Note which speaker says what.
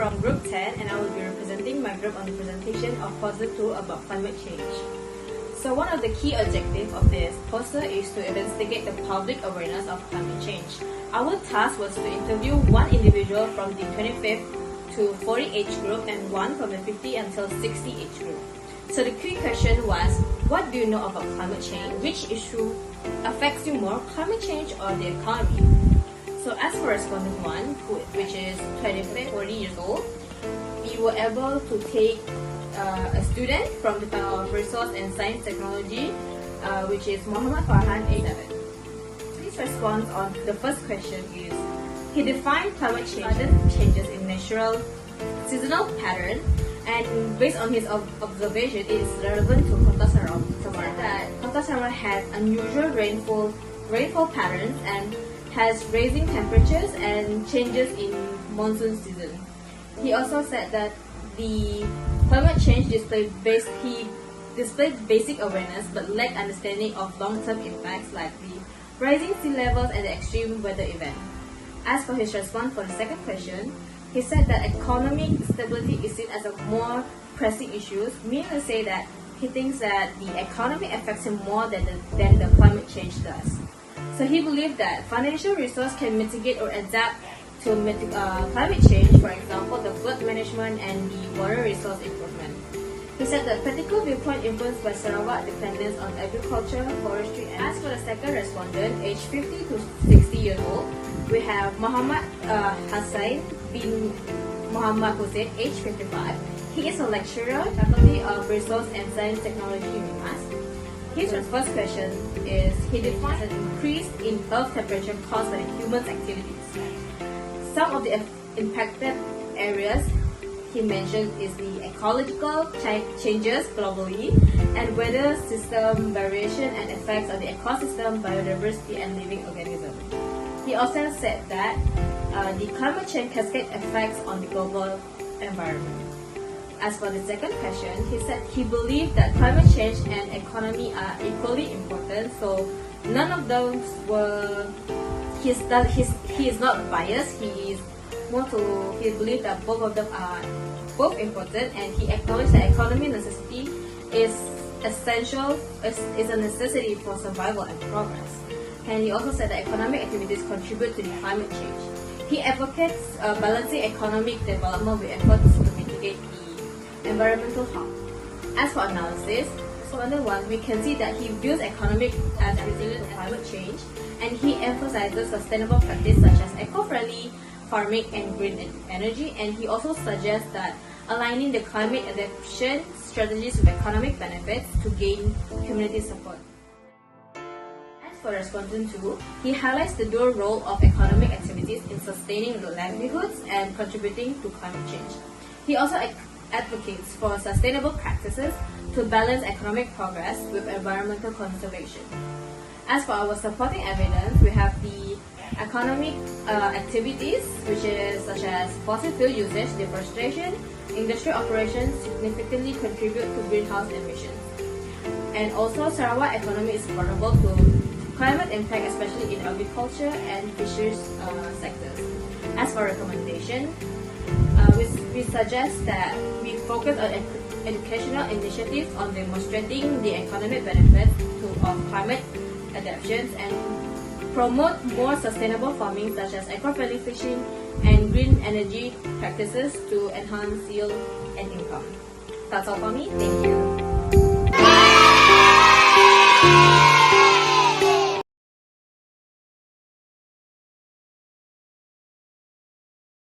Speaker 1: from Group 10 and I will be representing my group on the presentation of Poster 2 about climate change. So one of the key objectives of this poster is to investigate the public awareness of climate change. Our task was to interview one individual from the 25th to 40 age group and one from the 50 until 60 age group. So the key question was, what do you know about climate change? Which issue affects you more, climate change or the economy? So as for respondent 1, which is 25, 40 years old, we were able to take a student from the Faculty of Resource and Science Technology, which is Muhammad Farhan, age 7. His response on the first question is, he defined climate change as changes in natural seasonal pattern, and based on his observation, it is relevant to Kota Sarawak. So that Kota Sarawak has unusual rainfall patterns and has rising temperatures and changes in monsoon season. He also said that the climate change displayed basic awareness but lacked understanding of long-term impacts like the rising sea levels and the extreme weather event. As for his response for the second question, he said that economic stability is seen as a more pressing issue, meaning to say that he thinks that the economy affects him more than the climate change does. So he believed that financial resources can mitigate or adapt to climate change, for example, the flood management and the water resource improvement. He said that practical viewpoint influenced by Sarawak dependence on agriculture, forestry, and as for the second respondent, aged 50 to 60 years old, we have Muhammad Hassan bin Muhammad Hussein, age 55. He is a lecturer, Faculty of Resource and Science Technology in UMass. His first question is, he defines an increase in earth temperature caused by human activities. Some of the impacted areas he mentioned is the ecological changes globally and weather system variation and effects on the ecosystem, biodiversity and living organisms. He also said that the climate change cascade effects on the global environment. As for the second question, he said he believed that climate change and economy are equally important, so none of those were. He is not biased. He believed that both of them are both important, and he acknowledged that economic necessity is essential, is a necessity for survival and progress. And he also said that economic activities contribute to the climate change. He advocates balancing economic development with efforts to mitigate the environmental harm. As for analysis, respondent 1, we can see that he views economic as resilient to climate change, and he emphasizes sustainable practice such as eco-friendly farming and green energy, and he also suggests that aligning the climate adaptation strategies with economic benefits to gain community support. As for respondent 2, he highlights the dual role of economic activities in sustaining the livelihoods and contributing to climate change. He also advocates for sustainable practices to balance economic progress with environmental conservation. As for our supporting evidence, we have the economic activities, which is such as fossil fuel usage, deforestation, industrial operations significantly contribute to greenhouse emissions. And also, Sarawak economy is vulnerable to climate impact, especially in agriculture and fisheries sectors. As for recommendation, we suggest that we focus on educational initiatives on demonstrating the economic benefits of climate adaptations and promote more sustainable farming such as eco-friendly fishing and green energy practices to enhance yield and income. That's all for me. Thank you.